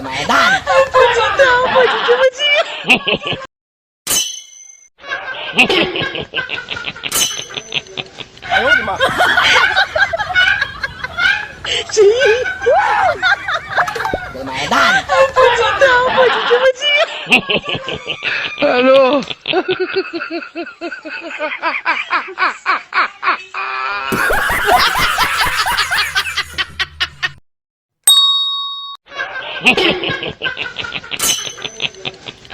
买蛋！不知道，我是这么记。哎呦我的妈！鸡！买蛋！不知道，我是这么记。Hello。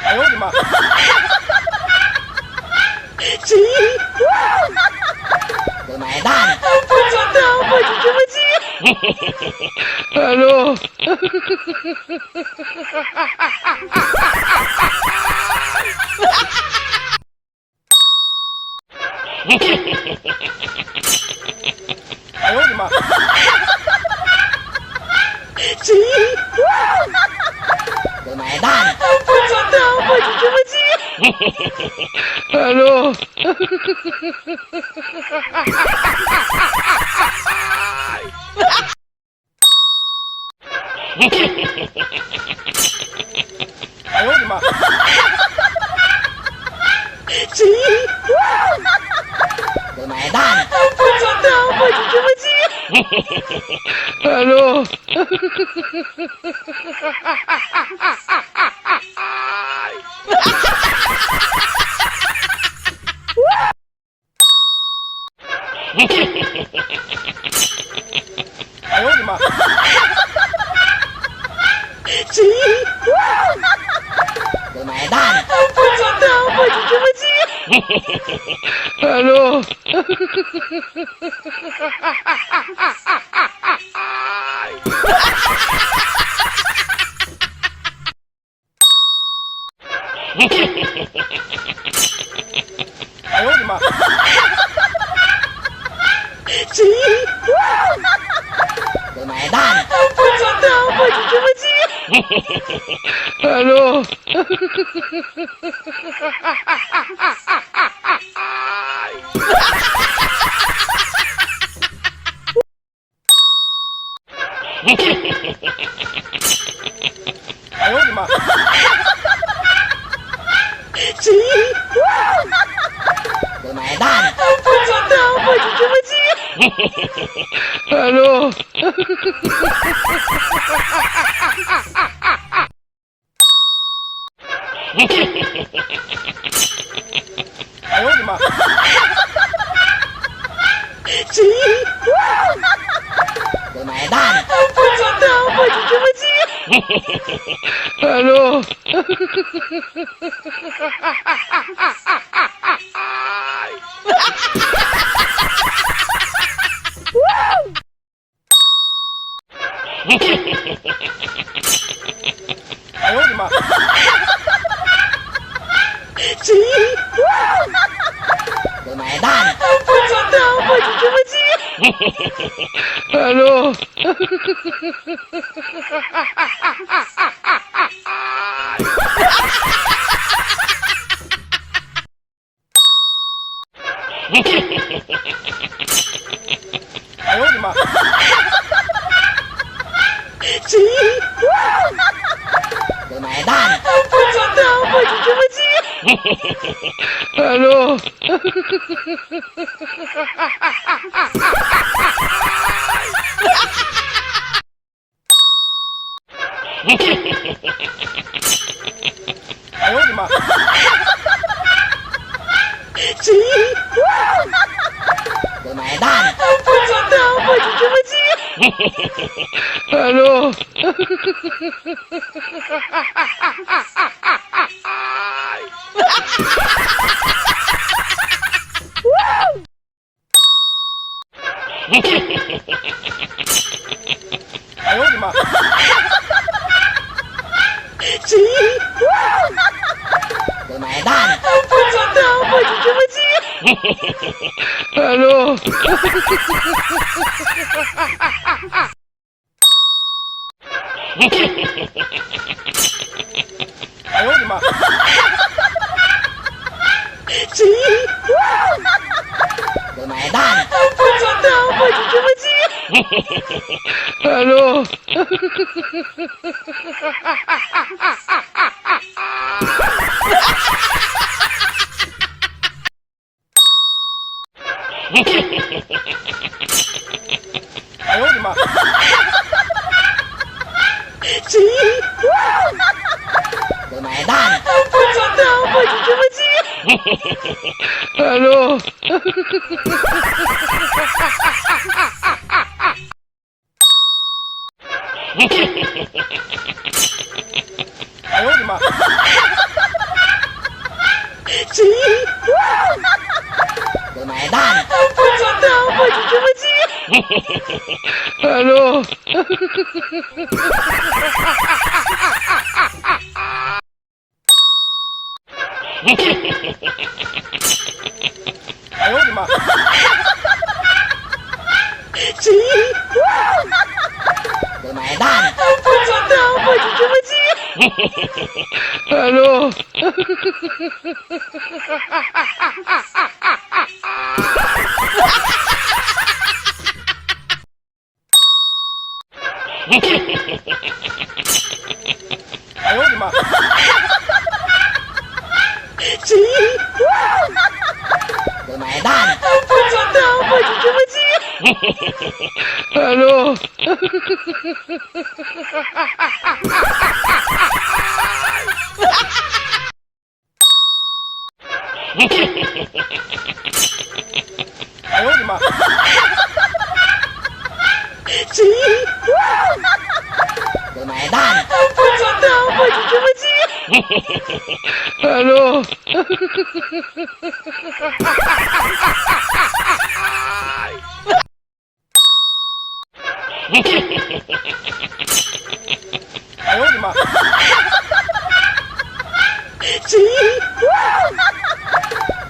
哎呦我的妈！鸡！买蛋！不知道，我是这么记。Hello。哎呦我的妈！鸡！买蛋！不知道，我是这么记。Hello。哎呦我的妈！鸡！买蛋！不知道，我是这么记。Hello。哎呦我的妈！鸡！买蛋！不知道，我是这么记。Hello。哎呦我的妈！鸡！买蛋！不知道，我是这么记。Hello。哎呦我的妈！鸡！买蛋！不知道，我是这么记。Hello。哎呦我的妈！鸡！买蛋！不知道，我是这么记。Hello。哎呦我的妈！鸡！买蛋！不知道，我是这么记。Hello。哎呦我的妈！鸡！买蛋！不知道，我是这么记。Hello。哎呦我的妈！鸡！买蛋！不知道，我是这么记。Hello。哎呦我的妈！鸡！买蛋！不知道，我是这么记。Hello。哎呦我的妈！鸡！买蛋！不知道，我是这么记。Ano? Lumayan! Ano? Lumayan! Ano? Lumayan! Ano? Lumayan! Ano?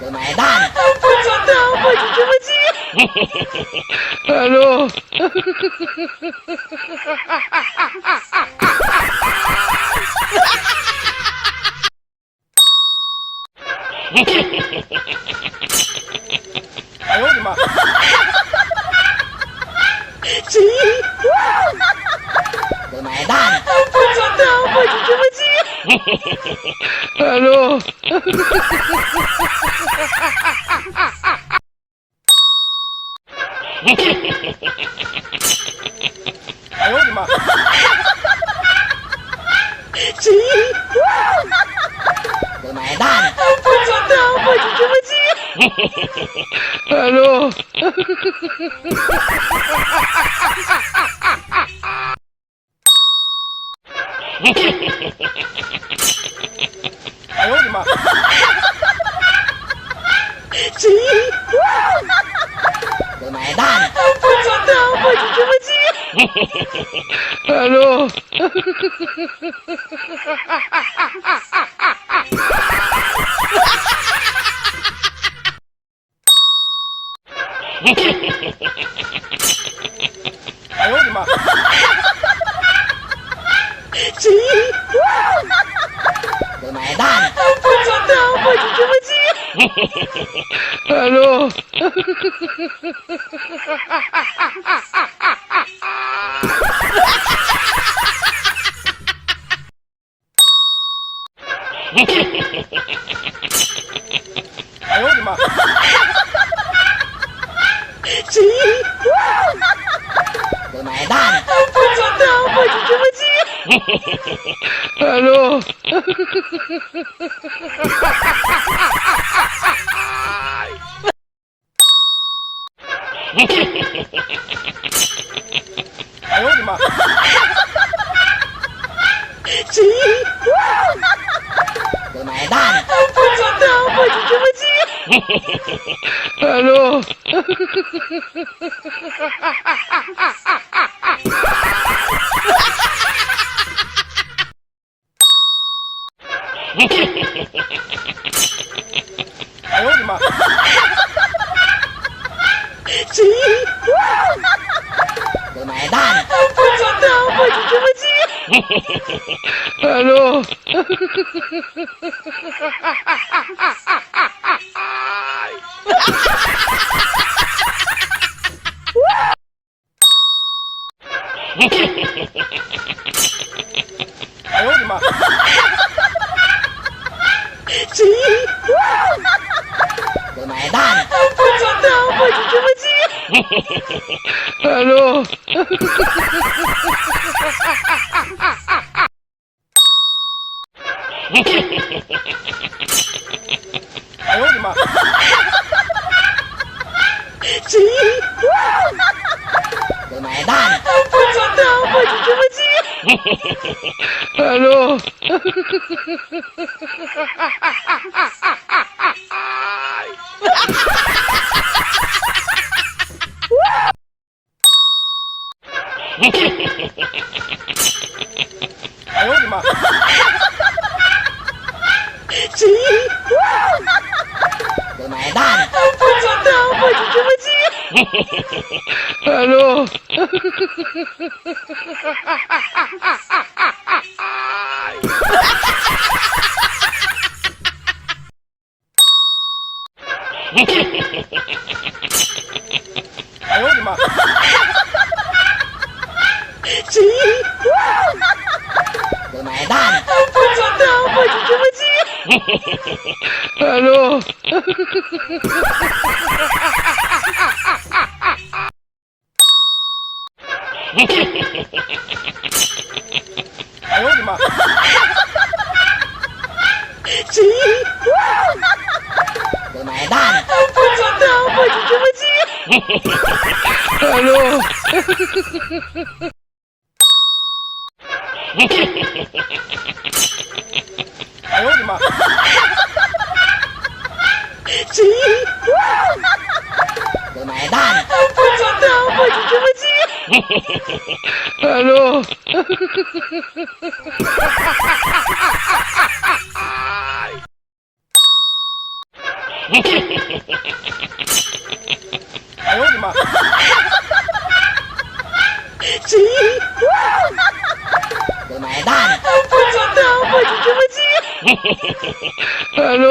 Lumayan! Ano? Lumayan! Ano? Lumayan! Ano? Lumayan! Ano? Lumayan! Ano? Lumayan! Ano? Lumayan! Ano? Lumayan! Ano? Lumayan! Ano? 哎呦我的妈！谁？ Lumayan. 不知道，我是这么记。 Hello. Ay, oh, di ba? 谁？ Lumayan. 不知道，我是这么记。 Hello. Ay, oh, di ba? 谁？ Lumayan. 不知道，我是这么记。 Hello. Ay, oh, di ba? 谁？ Lumayan. 不知道，我是这么记。 Hello. Ay, oh, di ba? 谁？ Lumayan. 不知道，我是这么记。 Hello. Ay, oh, di ba? 谁？ Lumayan. 不知道，我是这么记。 Hello. Ay, oh, di ba? 谁？ Lumayan. 不知道，我是这么记。 Hello.